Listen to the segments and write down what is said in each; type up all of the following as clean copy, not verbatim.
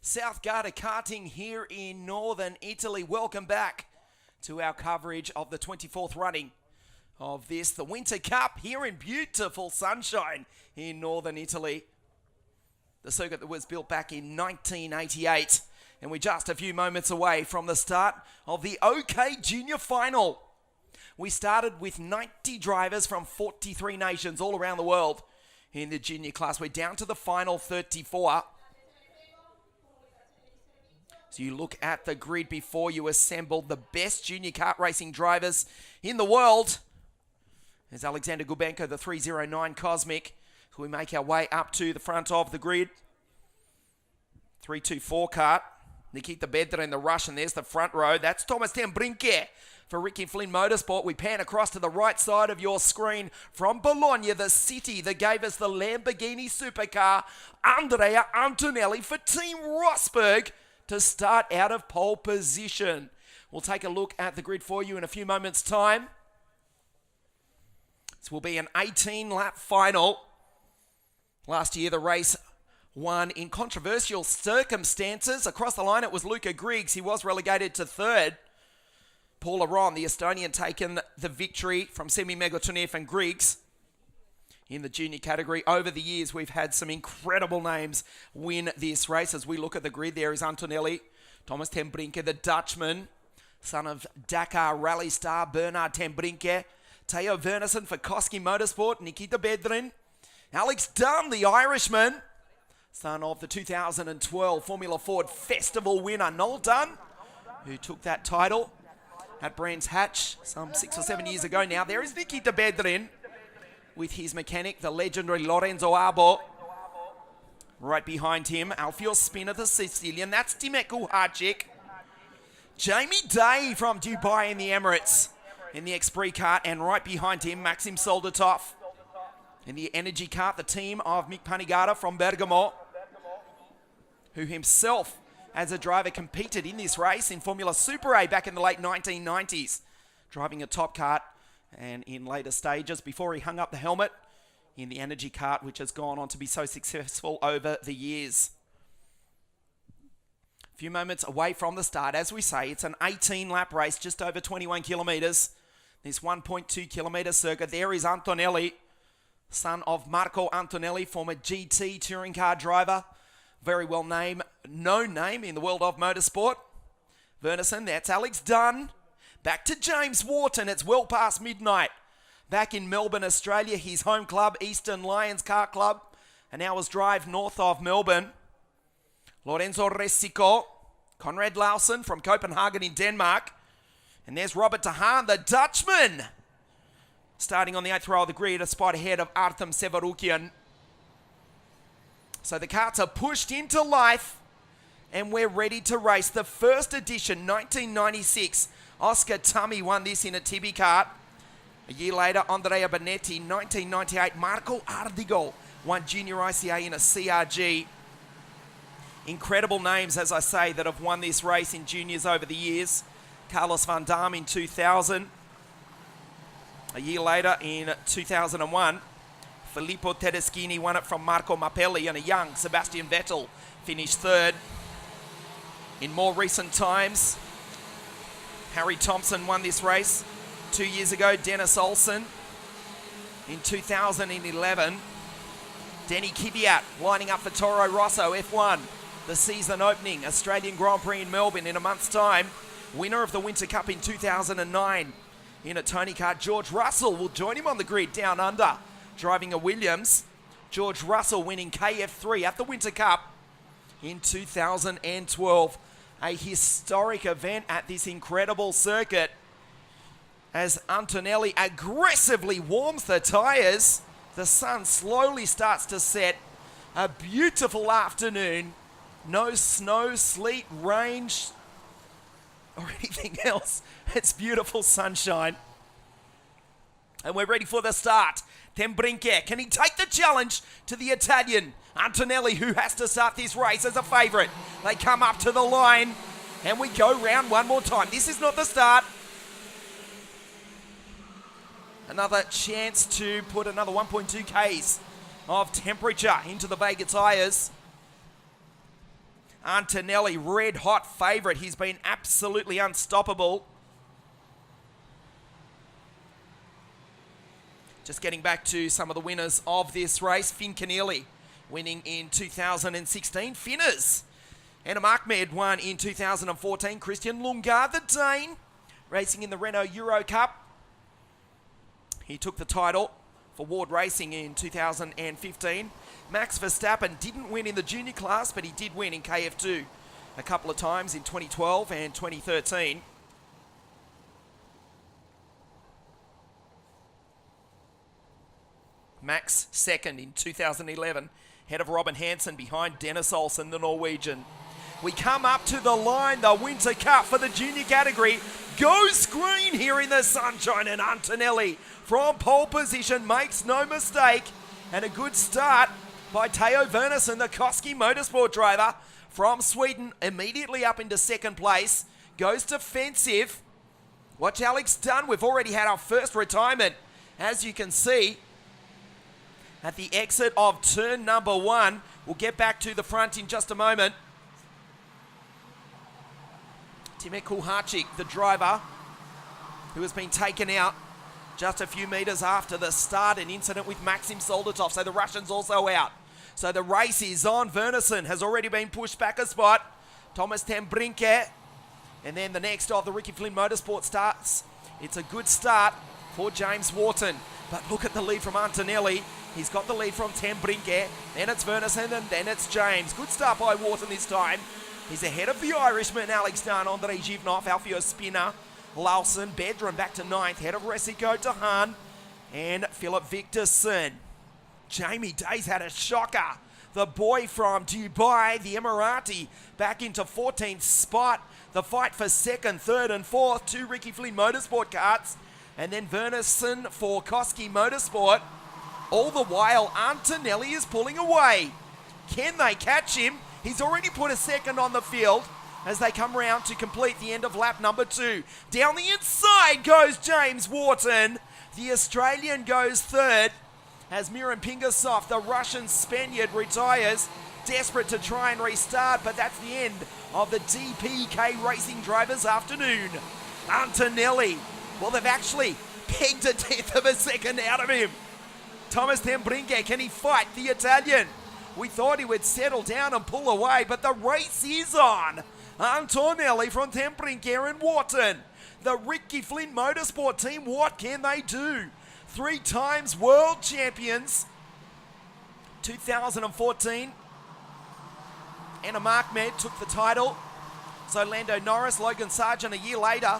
South Garda Karting here in northern Italy. Welcome back to our coverage of the 24th running of the Winter Cup here in beautiful sunshine in northern Italy. The circuit that was built back in 1988, and we're just a few moments away from the start of the OK Junior Final. We started with 90 drivers from 43 nations all around the world in the junior class. We're down to the final 34. So you look at the grid before you assemble the best junior kart racing drivers in the world. There's Alexander Gubenko, the 309 Cosmic. So we make our way up to the front of the grid. 324 kart. Nikita Bedra in the rush, and there's the front row. That's Thomas Tembrinke for Ricky Flynn Motorsport. We pan across to the right side of your screen from Bologna, the city that gave us the Lamborghini supercar, Andrea Antonelli for Team Rosberg to start out of pole position. We'll take a look at the grid for you in a few moments' time. This will be an 18-lap final. Last year, the race won in controversial circumstances. Across the line, it was Luca Griggs. He was relegated to third. Paul Aron, the Estonian, taken the victory from Semi Megatunif and Griggs in the junior category. Over the years, we've had some incredible names win this race. As we look at the grid, there is Antonelli, Thomas Tembrinke, the Dutchman, son of Dakar rally star Bernard Tembrinke, Theo Vernessen for Koski Motorsport, Nikita Bedrin, Alex Dunn, the Irishman, son of the 2012 Formula Ford Festival winner Noel Dunn, who took that title at Brands Hatch some 6 or 7 years ago now. There is Nikita Bedrin with his mechanic, the legendary Lorenzo Abo. Right behind him, Alfio Spinner, the Sicilian. That's Dimeku Harchik. Jamie Day from Dubai in the Emirates in the Xpree kart. And right behind him, Maxim Soldatov in the Energy kart, the team of Mick Panigata from Bergamo, who himself, as a driver, competed in this race in Formula Super A back in the late 1990s, driving a top kart and in later stages before he hung up the helmet in the Energy kart, which has gone on to be so successful over the years. A few moments away from the start. As we say, it's an 18-lap race, just over 21 kilometres. This 1.2 kilometre circuit. There is Antonelli, son of Marco Antonelli, former GT touring car driver. Very well known name in the world of motorsport. Vernessen, that's Alex Dunn. Back to James Wharton. It's well past midnight. Back in Melbourne, Australia, his home club, Eastern Lions Car Club, an hour's drive north of Melbourne. Lorenzo Resico, Conrad Lausen from Copenhagen in Denmark. And there's Robert de Haan, the Dutchman, starting on the 8th row of the grid, a spot ahead of Artem Severukian. So the karts are pushed into life, and we're ready to race. The first edition, 1996, Oscar Tummy won this in a Tibi kart. A year later, Andrea Bonetti, 1998, Marco Ardigo won Junior ICA in a CRG. Incredible names, as I say, that have won this race in juniors over the years. Carlos Van Damme in 2000. A year later, in 2001, Filippo Tedeschini won it from Marco Mappelli, and a young Sebastian Vettel finished third. In more recent times, Harry Thompson won this race 2 years ago. Dennis Olsen in 2011. Denny Kvyat lining up for Toro Rosso F1, the season opening Australian Grand Prix in Melbourne in a month's time. Winner of the Winter Cup in 2009 in a Tony kart. George Russell will join him on the grid down under, driving a Williams. George Russell winning KF3 at the Winter Cup in 2012. A historic event at this incredible circuit as Antonelli aggressively warms the tyres. The sun slowly starts to set. A beautiful afternoon. No snow, sleet, rain, or anything else. It's beautiful sunshine. And we're ready for the start. Tembrinke, can he take the challenge to the Italian Antonelli, who has to start this race as a favourite? They come up to the line, and we go round one more time. This is not the start. Another chance to put another 1.2 Ks of temperature into the Vega tyres. Antonelli, red hot favourite. He's been absolutely unstoppable. Just getting back to some of the winners of this race. Fincanelli winning in 2016. Finners. Enam Ahmed won in 2014. Christian Lundgaard, the Dane, racing in the Renault Euro Cup. He took the title for Ward Racing in 2015. Max Verstappen didn't win in the junior class, but he did win in KF2 a couple of times in 2012 and 2013. Max second in 2011, ahead of Robin Hansen, behind Dennis Olsen, the Norwegian. We come up to the line, the Winter Cup for the junior category. Goes green here in the sunshine, and Antonelli from pole position makes no mistake. And a good start by Teo Wernersen, the Koski Motorsport driver from Sweden, immediately up into second place. Goes defensive. Watch Alex Dunn. We've already had our first retirement, as you can see, at the exit of turn number 1. We'll get back to the front in just a moment. Timek Kulharczyk, the driver, who has been taken out just a few metres after the start, an incident with Maxim Soldatov, so the Russian's also out. So the race is on. Wernersen has already been pushed back a spot. Thomas Tembrinke, and then the next of the Ricky Flynn Motorsport starts. It's a good start for James Wharton, but look at the lead from Antonelli. He's got the lead from Tembrinke, then it's Wernersen, and then it's James. Good start by Wharton this time. He's ahead of the Irishman, Alex Dunn, Andrei Zhivnov, Alfio Spinner, Lawson, Bedram back to 9th, ahead of Resico Dahan and Philip Victorson. Jamie Day's had a shocker. The boy from Dubai, the Emirati, back into 14th spot. The fight for 2nd, 3rd and 4th, 2 Ricky Flynn Motorsport karts, and then Wernersen for Koski Motorsport. All the while, Antonelli is pulling away. Can they catch him? He's already put a second on the field as they come round to complete the end of lap number 2. Down the inside goes James Wharton. The Australian goes 3rd as Miran Pingasov, the Russian Spaniard, retires. Desperate to try and restart, but that's the end of the DPK Racing Drivers afternoon. Antonelli, well, they've actually pegged a tenth of a second out of him. Thomas Tembrinke, can he fight the Italian? We thought he would settle down and pull away, but the race is on. Antonelli from Tembrinke and Wharton. The Ricky Flynn Motorsport team, what can they do? 3 times world champions. 2014, Enam Ahmed took the title. So Lando Norris, Logan Sargent a year later.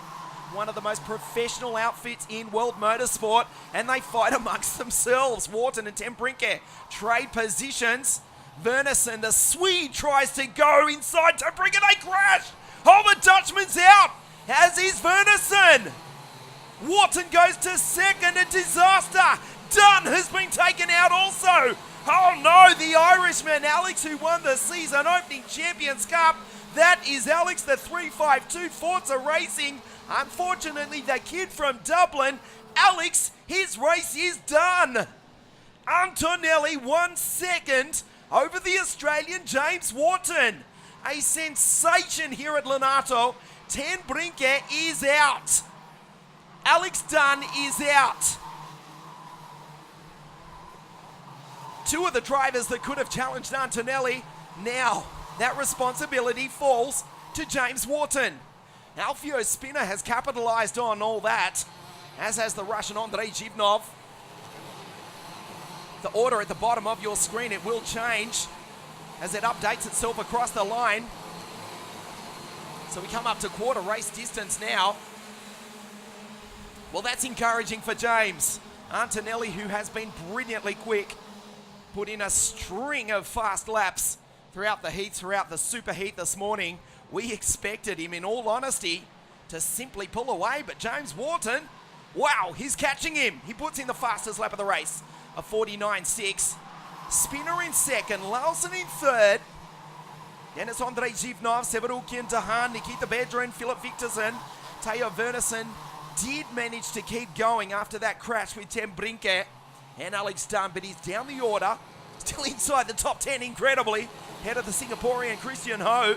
One of the most professional outfits in world motorsport, and they fight amongst themselves. Wharton and Tembrinke trade positions. Wernersen, the Swede, tries to go inside Tembrinke. They crash. Oh, the Dutchman's out, as is Wernersen. Wharton goes to 2nd, a disaster. Dunn has been taken out also. Oh no, the Irishman, Alex, who won the season opening Champions Cup. That is Alex, the 352 Forza Racing. Unfortunately, the kid from Dublin, Alex, his race is done. Antonelli 1 second over the Australian James Wharton. A sensation here at Lonato. Tembrinke is out. Alex Dunn is out. 2 of the drivers that could have challenged Antonelli. Now, that responsibility falls to James Wharton. Alfio Spinner has capitalized on all that, as has the Russian Andrei Zhivnov. The order at the bottom of your screen, it will change as it updates itself across the line. So we come up to quarter race distance now. Well, that's encouraging for James. Antonelli, who has been brilliantly quick, put in a string of fast laps throughout the heat, throughout the super heat this morning. We expected him, in all honesty, to simply pull away, but James Wharton, wow, he's catching him. He puts in the fastest lap of the race, a 49.6. Spinner in 2nd, Lawson in 3rd. Then it's Andrei Zhivnov, Severukian Dahan, Nikita Bedrin, Philip Victorson. Teo Wernersen did manage to keep going after that crash with Tembrinke and Alex Dunn, but he's down the order, still inside the top 10, incredibly. Head of the Singaporean Christian Ho,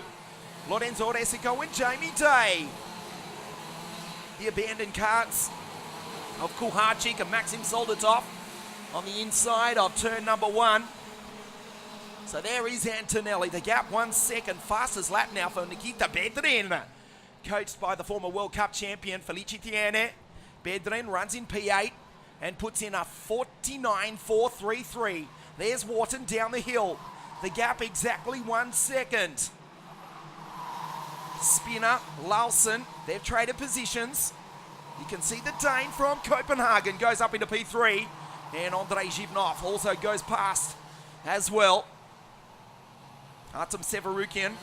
Lorenzo Resico and Jamie Day. The abandoned carts of Kuharchik and Maxim Soldatov on the inside of turn number 1. So there is Antonelli. The gap 1 second. Fastest lap now for Nikita Bedrin. Coached by the former World Cup champion Felicitiene. Bedrin runs in P8 and puts in a 49.433. There's Wharton down the hill. The gap exactly 1 second. Spinner, Larsen, they've traded positions. You can see the Dane from Copenhagen goes up into P3. And Andrei Zhivnov also goes past as well. Artem Severukian,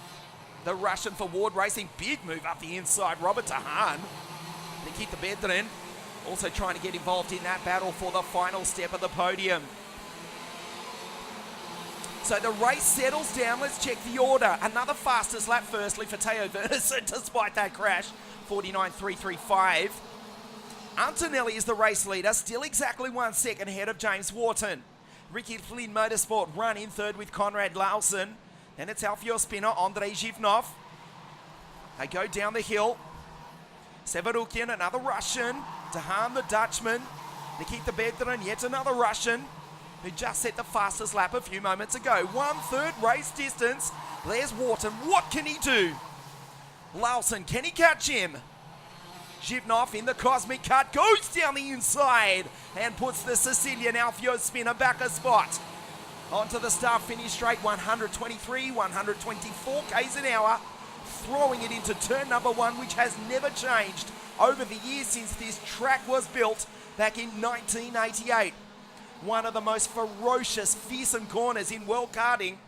the Russian for Ward Racing. Big move up the inside. Robert Tahan. Nikita Bedrin also trying to get involved in that battle for the final step of the podium. So the race settles down. Let's check the order. Another fastest lap firstly for Teo Verneson despite that crash. 49.335. Antonelli is the race leader, still exactly 1 second ahead of James Wharton. Ricky Flynn Motorsport run in third with Conrad Larsen. Then it's Alfio Spinner, Andrei Zhivnov. They go down the hill. Severukian, another Russian. Tahan, the Dutchman. Nikita Bedrin, yet another Russian, who just set the fastest lap a few moments ago. 1/3 race distance. There's Wharton. What can he do? Larsen, can he catch him? Zhivnov in the Cosmic Cut goes down the inside and puts the Sicilian Alfio Spinner back a spot. Onto the start finish straight, 123, 124 k's an hour, throwing it into turn number 1, which has never changed over the years since this track was built back in 1988. One of the most ferocious, fearsome corners in world karting.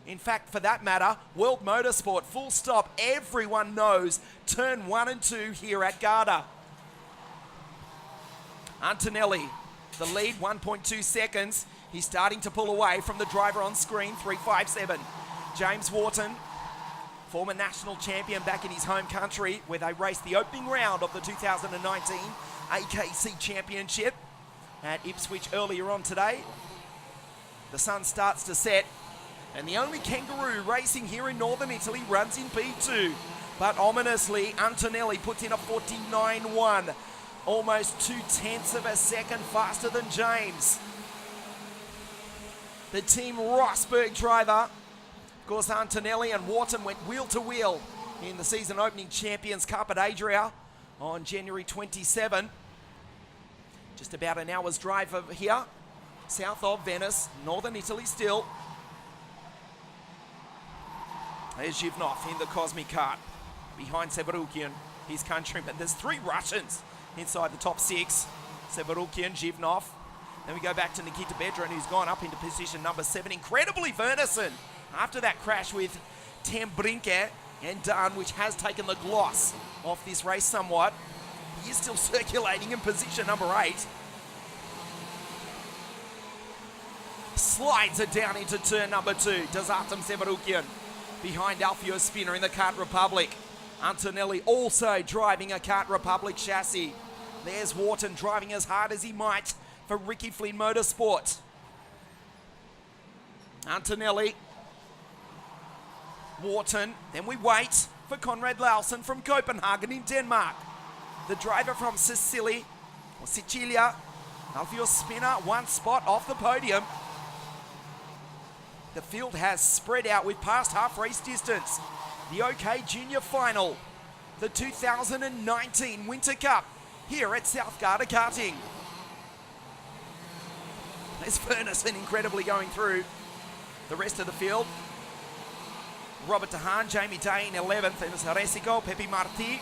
In fact, for that matter, world motorsport, full stop. Everyone knows turn 1 and 2 here at Garda. Antonelli, the lead, 1.2 seconds. He's starting to pull away from the driver on screen, 3.57. James Wharton, former national champion back in his home country, where they raced the opening round of the 2019 AKC Championship at Ipswich earlier on today. The sun starts to set, and the only kangaroo racing here in northern Italy runs in P2. But ominously, Antonelli puts in a 49.1, almost 0.2 of a second faster than James. The Team Rosberg driver, of course, Antonelli and Wharton went wheel to wheel in the season opening Champions Cup at Adria on January 27. Just about an hour's drive over here, south of Venice, northern Italy still. There's Zhivnov in the Cosmic Cart, behind Severukian, his countryman. There's 3 Russians inside the top 6. Severukian, Zhivnov. Then we go back to Nikita Bedrin, who's gone up into position number 7. Incredibly, Verneson, after that crash with Tem Brinke and Dunn, which has taken the gloss off this race somewhat, he is still circulating in position number 8. Slides it down into turn number 2. Does Artem Severukian, behind Alfio Spinner in the Kart Republic. Antonelli also driving a Kart Republic chassis. There's Wharton driving as hard as he might for Ricky Flynn Motorsport. Antonelli, Wharton, then we wait for Conrad Larsen from Copenhagen in Denmark. The driver from Sicilia, Alfio Spinner, 1 spot off the podium. The field has spread out with past half race distance. The OK Junior Final, the 2019 Winter Cup here at South Garda Karting. There's Verneson incredibly going through the rest of the field. Robert Tahan, Jamie Day in 11th, and Resico, Pepe Marti,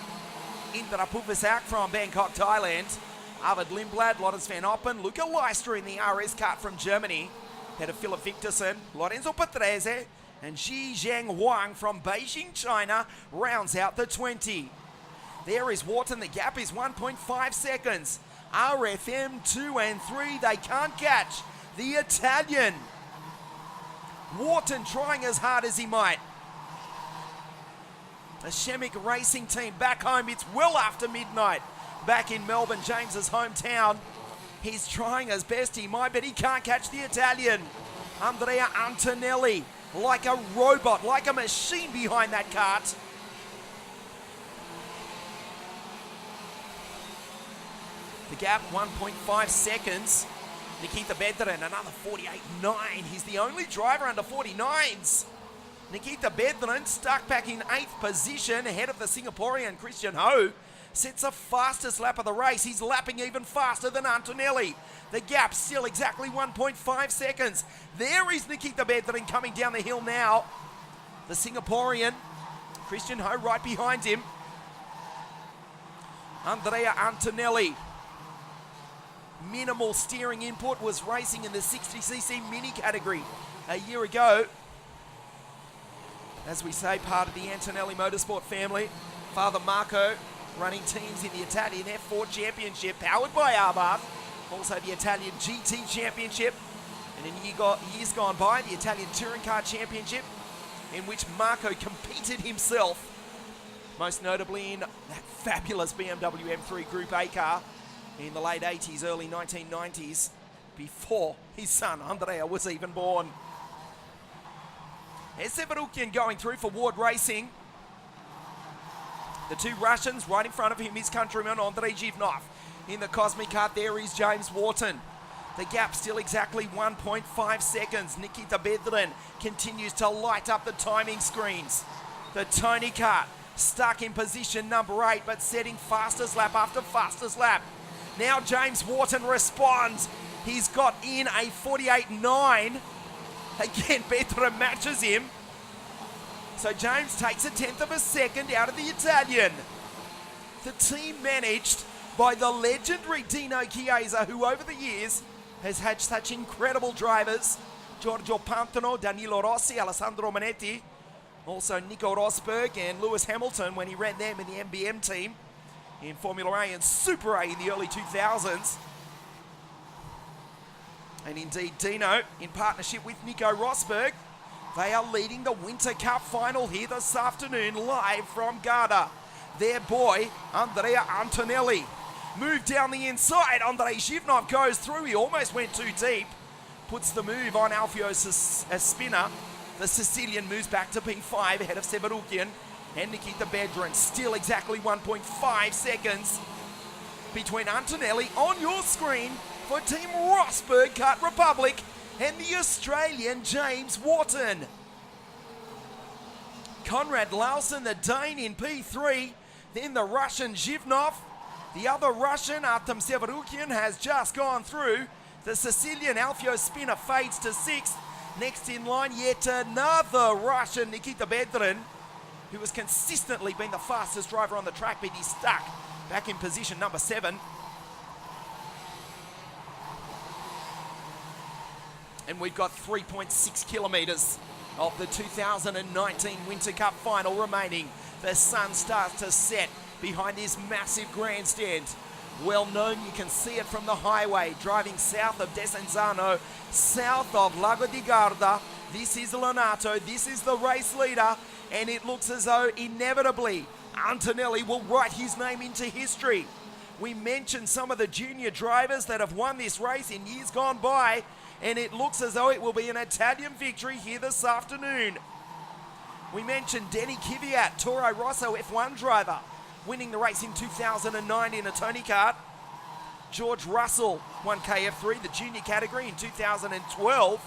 Indra Puvisak from Bangkok, Thailand. Arvid Lindblad, Lottes van Oppen, Luca Leister in the RS kart from Germany. Head of Philip Victorson, Lorenzo Patrese, and Xi Zheng Huang from Beijing, China, rounds out the 20. There is Wharton, the gap is 1.5 seconds. RFM 2 and 3, they can't catch the Italian. Wharton trying as hard as he might. The Shemik Racing Team back home, it's well after midnight. Back in Melbourne, James's hometown. He's trying as best he might, but he can't catch the Italian. Andrea Antonelli like a robot, like a machine behind that kart. The gap, 1.5 seconds. Nikita Bedren, another 48.9. He's the only driver under 49s. Nikita Bedren stuck back in 8th position ahead of the Singaporean Christian Ho. Sets the fastest lap of the race. He's lapping even faster than Antonelli. The gap still exactly 1.5 seconds. There is Nikita Bedren coming down the hill now. The Singaporean Christian Ho right behind him. Andrea Antonelli. Minimal steering input, was racing in the 60cc mini category a year ago. As we say, part of the Antonelli Motorsport family. Father Marco running teams in the Italian F4 Championship, powered by Abarth. Also the Italian GT Championship. And in years gone by, the Italian Touring Car Championship, in which Marco competed himself, most notably in that fabulous BMW M3 Group A car in the late 80s, early 1990s, before his son Andrea was even born. There's Severukian going through for Ward Racing. The two Russians right in front of him, his countryman Andrei Zhivnov. In the Cosmic Kart, there is James Wharton. The gap still exactly 1.5 seconds. Nikita Bedren continues to light up the timing screens. The Tony Kart stuck in position number 8, but setting fastest lap after fastest lap. Now James Wharton responds. He's got in a 48.9. Again, Bedren matches him. So James takes 1/10 of a second out of the Italian. The team managed by the legendary Dino Chiesa, who over the years has had such incredible drivers. Giorgio Pantano, Danilo Rossi, Alessandro Manetti. Also Nico Rosberg and Lewis Hamilton when he ran them in the MBM team in Formula A and Super A in the early 2000s. And indeed Dino, in partnership with Nico Rosberg, they are leading the Winter Cup Final here this afternoon, live from Garda. Their boy, Andrea Antonelli. Move down the inside, Andrei Zhivnov goes through, he almost went too deep. Puts the move on Alfio Spinner. The Sicilian moves back to P5 ahead of Severukian and Nikita Bedren. Still exactly 1.5 seconds between Antonelli on your screen for Team Rosberg Kart Republic and the Australian James Wharton. Konrad Larsen, the Dane, in P3. Then the Russian Zhivnov. The other Russian, Artem Severukian, has just gone through. The Sicilian Alfio Spinner fades to 6th. Next in line, yet another Russian, Nikita Bedren, who has consistently been the fastest driver on the track, but he's stuck back in position number 7. And we've got 3.6 kilometres of the 2019 Winter Cup Final remaining. The sun starts to set behind this massive grandstand. Well known, you can see it from the highway, driving south of Desenzano, south of Lago di Garda. This is Lenato, this is the race leader, and it looks as though inevitably Antonelli will write his name into history. We mentioned some of the junior drivers that have won this race in years gone by, and it looks as though it will be an Italian victory here this afternoon. We mentioned Denny Kvyat, Toro Rosso F1 driver, winning the race in 2009 in a Tony Kart. George Russell won KF3, the junior category, in 2012.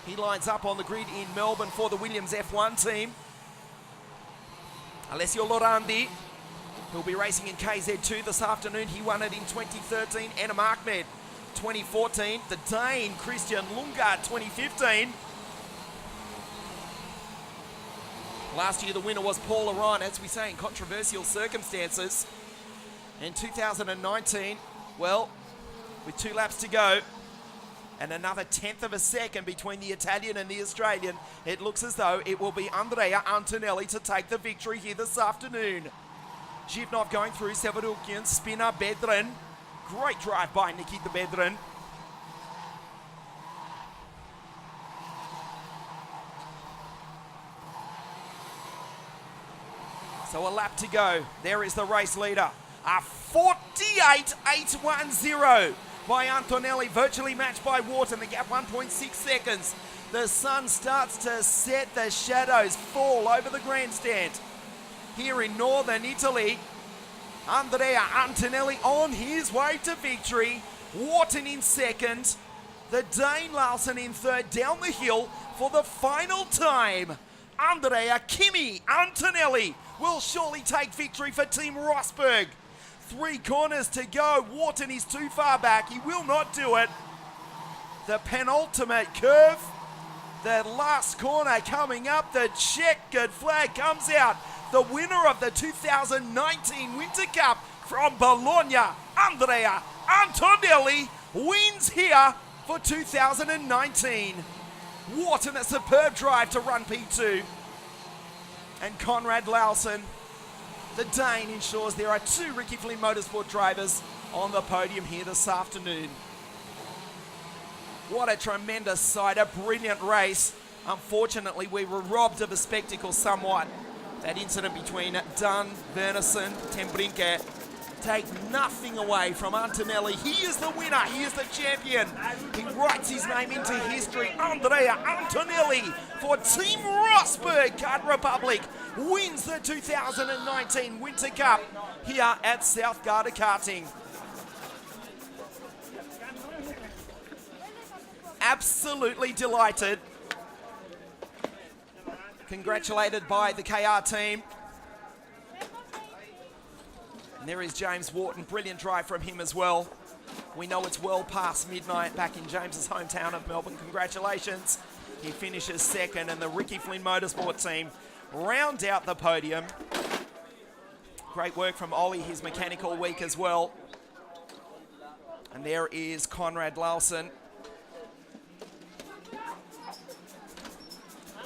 He lines up on the grid in Melbourne for the Williams F1 team. Alessio Lorandi, who'll be racing in KZ2 this afternoon. He won it in 2013. Enam Ahmed, 2014. The Dane, Christian Lundgaard, 2015. Last year, the winner was Paul Aron, as we say, in controversial circumstances. In 2019, well, with 2 laps to go, and another 1/10 of a second between the Italian and the Australian, it looks as though it will be Andrea Antonelli to take the victory here this afternoon. Zhivnov going through, Severukian, Spinner, Bedren. Great drive by Nikita Bedren. So a lap to go. There is the race leader. A 48.810 by Antonelli, virtually matched by Wharton. The gap 1.6 seconds. The sun starts to set, the shadows fall over the grandstand. Here in northern Italy, Andrea Antonelli on his way to victory. Wharton in second. The Dane Larsen in third, down the hill for the final time. Andrea Kimi Antonelli will surely take victory for Team Rosberg. 3 corners to go. Wharton is too far back. He will not do it. The penultimate curve. The last corner coming up. The checkered flag comes out. The winner of the 2019 Winter Cup from Bologna, Andrea Antonelli, wins here for 2019. Wharton a superb drive to run P2. And Conrad Lausen, the Dane, ensures there are 2 Ricky Flynn Motorsport drivers on the podium here this afternoon. What a tremendous sight, a brilliant race. Unfortunately, we were robbed of a spectacle somewhat. That incident between Dunn, Wernersen, Ten Brinke, take nothing away from Antonelli. He is the winner, he is the champion. He writes his name into history. Andrea Antonelli for Team Rosberg Kart Republic wins the 2019 Winter Cup here at South Garda Karting. Absolutely delighted. Congratulated by the KR team. And there is James Wharton, brilliant drive from him as well. We know it's well past midnight back in James's hometown of Melbourne. Congratulations. He finishes second, and the Ricky Flynn Motorsport team round out the podium. Great work from Ollie, his mechanical week as well. And there is Conrad Lausen,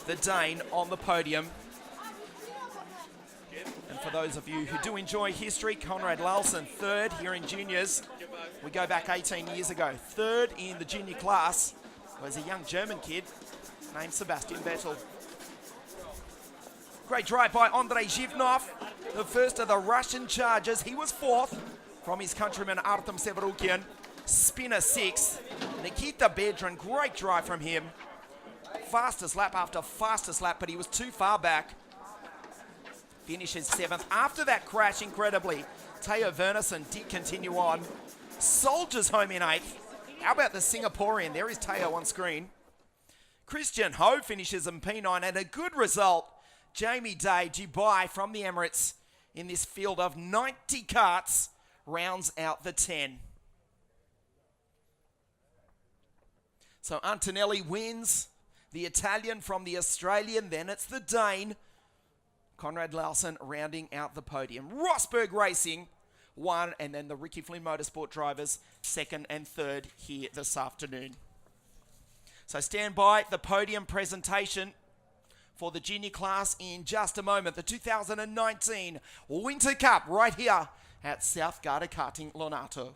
the Dane, on the podium. And for those of you who do enjoy history, Conrad Lausen, third here in juniors. We go back 18 years ago. Third in the junior class was a young German kid named Sebastian Vettel. Great drive by Andrei Zhivnov, the first of the Russian chargers. He was fourth from his countryman Artem Severukian. Spinner sixth. Nikita Bedran, great drive from him. Fastest lap after fastest lap, but he was too far back. Finishes seventh. After that crash, incredibly, Teo Wernersen did continue on. Soldiers home in eighth. How about the Singaporean? There is Teo on screen. Christian Ho finishes in P9, and a good result. Jamie Day, Dubai from the Emirates, in this field of 90 karts, rounds out the 10. So Antonelli wins. The Italian from the Australian, then it's the Dane. Conrad Lausen rounding out the podium. Rosberg Racing won, and then the Ricky Flynn Motorsport drivers second and third here this afternoon. So stand by, the podium presentation for the junior class in just a moment. The 2019 Winter Cup right here at South Garda Karting Lonato.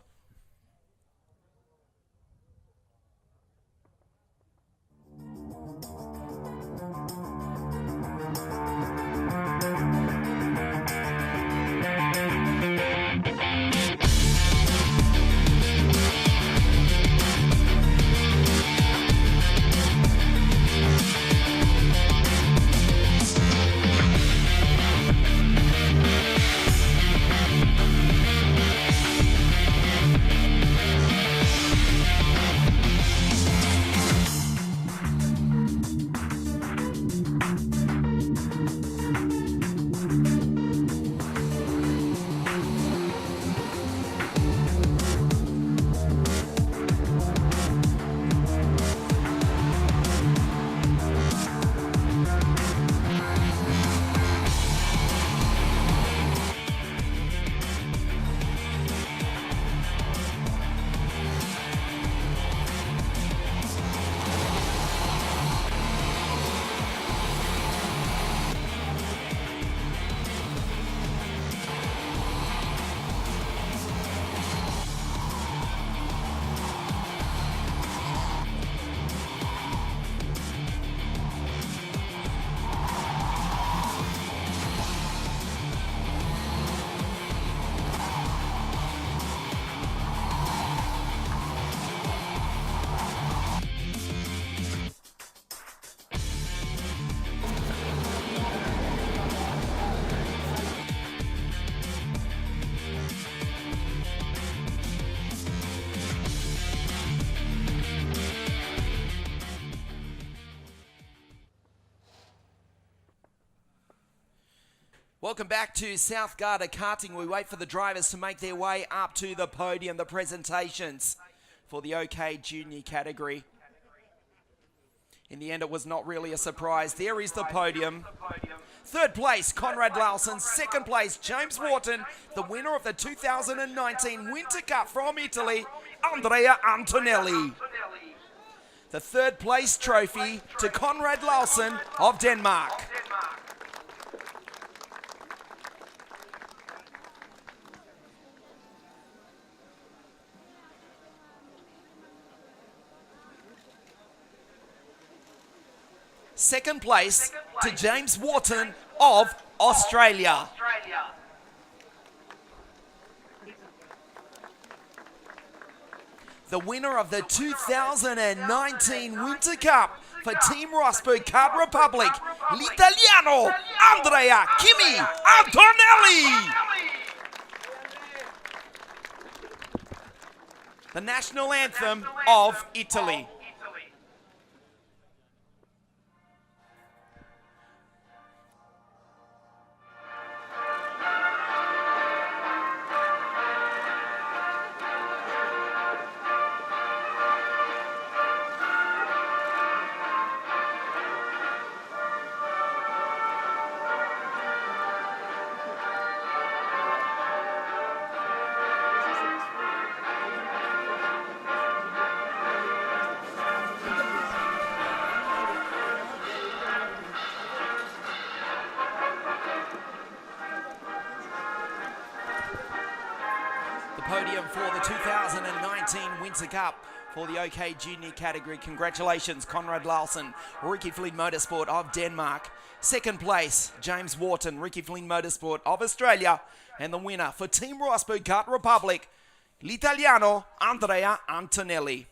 Welcome back to South Garda Karting. We wait for the drivers to make their way up to the podium, the presentations for the OK Junior category. In the end, it was not really a surprise. There is the podium. Third place, Conrad Lawson. Second place, James Wharton. The winner of the 2019 Winter Cup from Italy, Andrea Antonelli. The third place trophy to Conrad Lawson of Denmark. Second place to James Wharton of Australia. The winner of the 2019 Winter Cup for Team Rosberg Kart Republic, l'Italiano Andrea Kimi Antonelli. The national anthem of Italy. Podium for the 2019 Winter Cup for the OK Junior category. Congratulations, Conrad Lawson, Ricky Flynn Motorsport of Denmark. Second place, James Wharton, Ricky Flynn Motorsport of Australia. And the winner for Team Rosberg Kart Republic, l'Italiano Andrea Antonelli.